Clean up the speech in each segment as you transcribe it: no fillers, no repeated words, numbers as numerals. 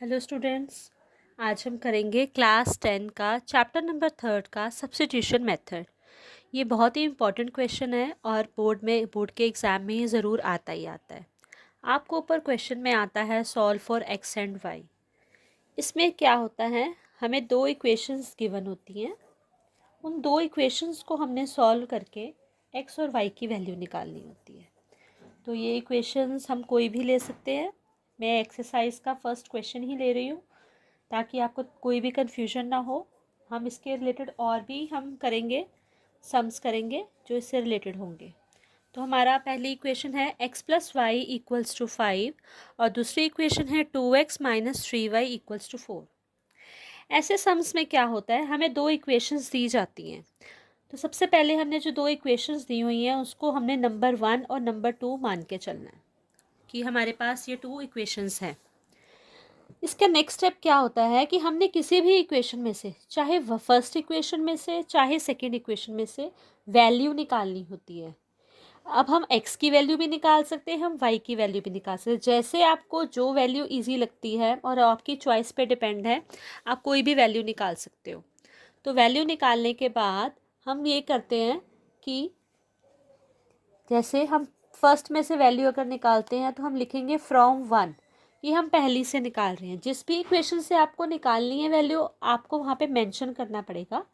Hello students, आज हम करेंगे क्लास 10 का चैप्टर नंबर 3 का सब्स्टिट्यूशन मेथड। ये बहुत ही इंपॉर्टेंट क्वेश्चन है और बोर्ड के एग्ज़ाम में ये ज़रूर आता ही आता है। आपको ऊपर क्वेश्चन में आता है solve for x and y. इसमें क्या होता है, हमें दो इक्वेशंस गिवन होती हैं। उन दो इक्वेशंस को हमने सॉल्व करके एक्स और वाई की वैल्यू निकालनी होती है। तो ये इक्वेशंस हम कोई भी ले सकते हैं। मैं एक्सरसाइज का फर्स्ट क्वेश्चन ही ले रही हूँ ताकि आपको कोई भी कन्फ्यूजन ना हो। हम इसके रिलेटेड और भी हम करेंगे, सम्स करेंगे जो इससे रिलेटेड होंगे। तो हमारा पहली इक्वेशन है x plus y equals to 5 और दूसरी इक्वेशन है 2x minus 3y equals to 4। ऐसे सम्स में क्या होता है, हमें दो इक्वेशंस दी जाती हैं। तो सबसे पहले हमने जो दो इक्वेशंस दी हुई हैं उसको हमने नंबर 1 और नंबर 2 मान के चलना है कि हमारे पास ये टू इक्वेशंस हैं। इसका नेक्स्ट स्टेप क्या होता है कि हमने किसी भी इक्वेशन में से, चाहे फर्स्ट इक्वेशन में से चाहे सेकंड इक्वेशन में से, वैल्यू निकालनी होती है। अब हम x की वैल्यू भी निकाल सकते हैं, हम y की वैल्यू भी निकाल सकते हैं। जैसे आपको जो वैल्यू इजी लगती है और आपकी चॉइस पे डिपेंड है, आप कोई भी वैल्यू निकाल सकते हो। तो वैल्यू निकालने के बाद हम ये करते हैं कि जैसे हम फर्स्ट में से वैल्यू अगर निकालते हैं तो हम लिखेंगे फ्रॉम 1। ये हम पहली से निकाल रहे हैं। जिस भी इक्वेशन से आपको निकालनी है वैल्यू, आपको वहाँ पे मेंशन करना पड़ेगा।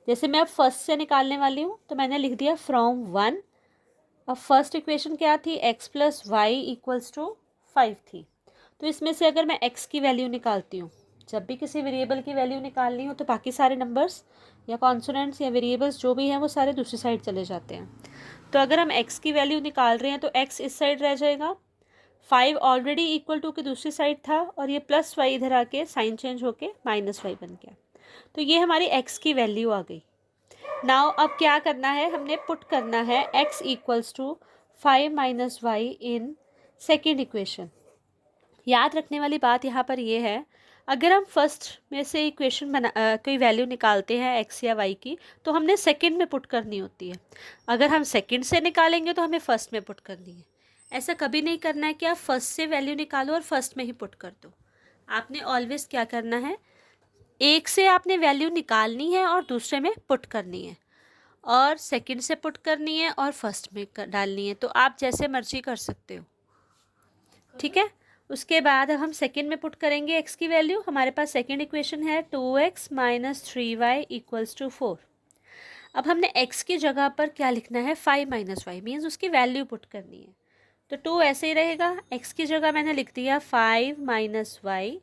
जैसे मैं अब फर्स्ट से निकालने वाली हूँ तो मैंने लिख दिया फ्रॉम 1। अब फर्स्ट इक्वेशन क्या थी, x plus y equals to 5 थी। तो इसमें से अगर मैं x की वैल्यू निकालती हूँ, जब भी किसी वेरिएबल की वैल्यू निकालनी हो तो बाकी सारे नंबर्स या कॉन्सोनेंट्स या वेरिएबल्स जो भी हैं वो सारे दूसरी साइड चले जाते हैं। तो अगर हम x की वैल्यू निकाल रहे हैं तो x इस साइड रह जाएगा, 5 ऑलरेडी इक्वल टू की दूसरी साइड था और ये प्लस वाई इधर आके साइन चेंज होके माइनस वाई बन गया। तो ये हमारी x की वैल्यू आ गई। नाउ अब क्या करना है, हमने पुट करना है x equals to 5 minus y in second equation. याद रखने वाली बात यहाँ पर ये है, अगर हम फर्स्ट में से इक्वेशन कोई वैल्यू निकालते हैं x या y की, तो हमने सेकंड में पुट करनी होती है। अगर हम सेकंड से निकालेंगे तो हमें फर्स्ट में पुट करनी है। ऐसा कभी नहीं करना है कि आप फर्स्ट से वैल्यू निकालो और फर्स्ट में ही पुट कर दो। आपने ऑलवेज क्या करना है, एक से आपने वैल्यू निकालनी है और दूसरे में पुट करनी है, और सेकंड से पुट करनी है और फर्स्ट में डालनी है। तो आप जैसे मर्जी कर सकते हो, ठीक है। उसके बाद अब हम सेकेंड में पुट करेंगे x की वैल्यू। हमारे पास सेकेंड इक्वेशन है 2x minus 3y equals to 4। अब हमने x की जगह पर क्या लिखना है, 5 माइनस वाई, मीन्स उसकी वैल्यू पुट करनी है। तो 2 ऐसे ही रहेगा, x की जगह मैंने लिख दिया 5 minus y,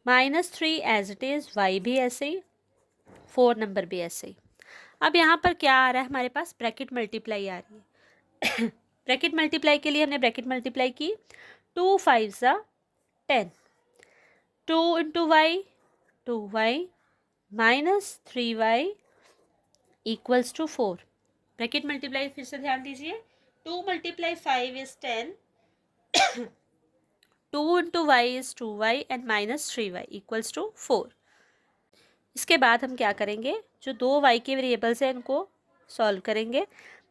minus 3 as it is, y भी ऐसे ही, 4 नंबर भी ऐसे ही। अब यहाँ पर क्या आ रहा है, हमारे पास ब्रैकेट मल्टीप्लाई आ रही है। ब्रैकेट मल्टीप्लाई के लिए हमने ब्रैकेट मल्टीप्लाई की, 2 5 ज़ा 10, 2 into y 2y minus 3y equals to 4। Bracket multiply फिर से ध्यान दीजिए, 2 multiply 5 is 10, 2 into y is 2y and minus 3y equals to 4। इसके बाद हम क्या करेंगे, जो दो y के वेरिएबल्स हैं इनको सॉल्व करेंगे।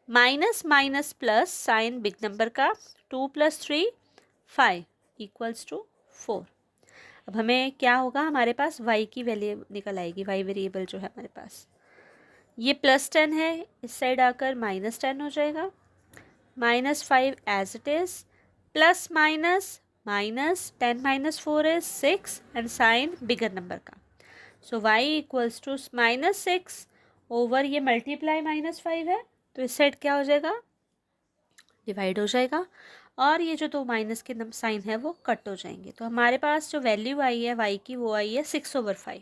Minus minus plus sign big number का, 2 प्लस 3 5 इक्वल्स टू 4। अब हमें क्या होगा, हमारे पास y की वैल्यू निकल आएगी, y वेरिएबल जो है हमारे पास, ये प्लस 10 है, इस साइड आकर माइनस 10 हो जाएगा, minus 5 as it is, plus minus minus 10 minus 4 is 6 and sign bigger number का। So y equals to minus 6 over ये मल्टीप्लाई माइनस 5 है, तो इस साइड क्या हो जाएगा, डिवाइड हो जाएगा, और ये जो दो माइनस के साइन है वो कट हो जाएंगे। तो हमारे पास जो वैल्यू आई है y की वो आई है 6/5।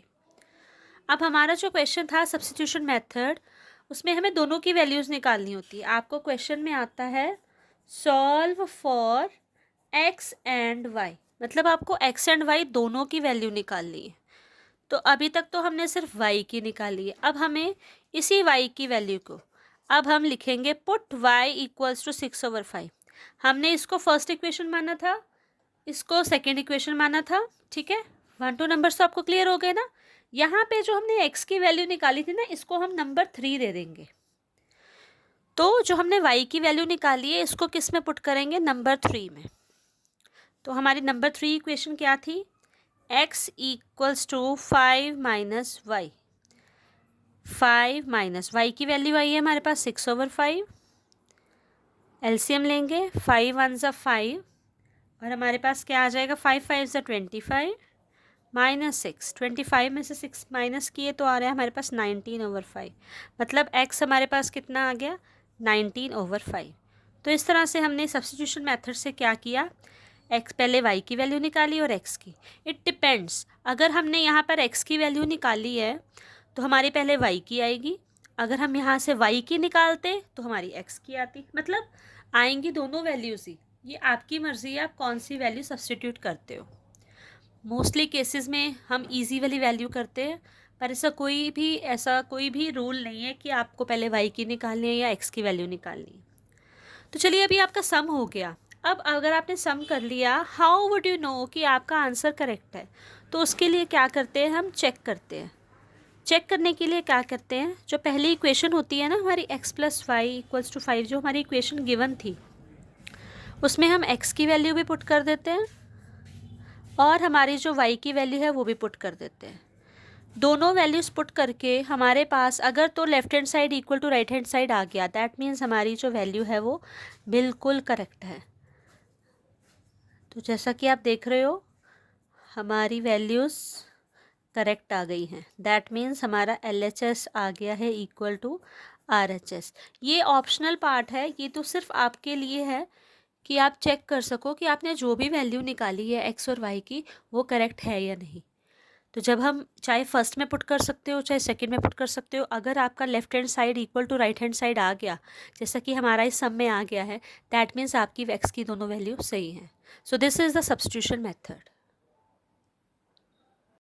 अब हमारा जो क्वेश्चन था सब्स्टिट्यूशन मेथड, उसमें हमें दोनों की वैल्यूज़ निकालनी होती है। आपको क्वेश्चन में आता है solve for x and y, मतलब आपको x एंड y दोनों की वैल्यू निकालनी है। तो अभी तक तो हमने सिर्फ y की निकाली है, अब हमें इसी y की वैल्यू को अब हम लिखेंगे पुट y इक्वल्स टू 6/5। हमने इसको फर्स्ट इक्वेशन माना था, इसको सेकेंड इक्वेशन माना था, ठीक है। 1 2 नंबर्स तो आपको क्लियर हो गए ना। यहाँ पे जो हमने x की वैल्यू निकाली थी ना, इसको हम नंबर 3 दे देंगे। तो जो हमने y की वैल्यू निकाली है इसको किस में पुट करेंगे, नंबर 3 में। तो हमारी नंबर 3 इक्वेशन क्या थी, x equals to 5 minus y. 5 minus y की वैल्यू आई है हमारे पास 6/5। एलसीएम लेंगे, 5 1 ज़ा 5 और हमारे पास क्या आ जाएगा, 5 5 ज़ा 25 माइनस 6। 25 में से 6 माइनस किए तो आ रहा है हमारे पास 19/5। मतलब x हमारे पास कितना आ गया, 19/5। तो इस तरह से हमने सब्स्टिट्यूशन मेथड से क्या किया, x पहले y की वैल्यू निकाली और x की। इट डिपेंड्स, अगर हमने यहाँ पर x की वैल्यू निकाली है तो हमारी पहले y की आएगी, अगर हम यहाँ से y की निकालते तो हमारी x की आती। मतलब आएंगी दोनों वैल्यूज़ ही, ये आपकी मर्ज़ी है आप कौन सी वैल्यू सब्स्टिट्यूट करते हो। मोस्टली केसेस में हम इजी वाली वैल्यू करते हैं, पर ऐसा कोई भी रूल नहीं है कि आपको पहले y की निकालनी है या x की वैल्यू निकालनी है। तो चलिए अभी आपका सम हो गया। अब अगर आपने सम कर लिया, हाउ वुड यू नो कि आपका आंसर करेक्ट है, तो उसके लिए क्या करते हैं, हम चेक करते हैं। चेक करने के लिए क्या करते हैं, जो पहली इक्वेशन होती है ना हमारी x + y = 5, जो हमारी इक्वेशन गिवन थी उसमें हम x की वैल्यू भी पुट कर देते हैं और हमारी जो y की वैल्यू है वो भी पुट कर देते हैं। दोनों वैल्यूज़ पुट करके हमारे पास अगर तो left hand side equal to right hand side आ गया, दैट मीन्स हमारी जो वैल्यू है वो बिल्कुल करेक्ट है। तो जैसा कि आप देख रहे हो हमारी वैल्यूज़ करेक्ट आ गई हैं, दैट मीन्स हमारा LHS आ गया है इक्वल टू RHS। ये ऑप्शनल पार्ट है, ये तो सिर्फ आपके लिए है कि आप चेक कर सको कि आपने जो भी वैल्यू निकाली है x और y की वो करेक्ट है या नहीं। तो जब हम चाहे फर्स्ट में पुट कर सकते हो चाहे सेकंड में पुट कर सकते हो, अगर आपका left hand side equal to right hand side आ गया जैसा कि हमारा इस सम में आ गया है, दैट मीन्स आपकी x की दोनों वैल्यू सही हैं। So this is the substitution method.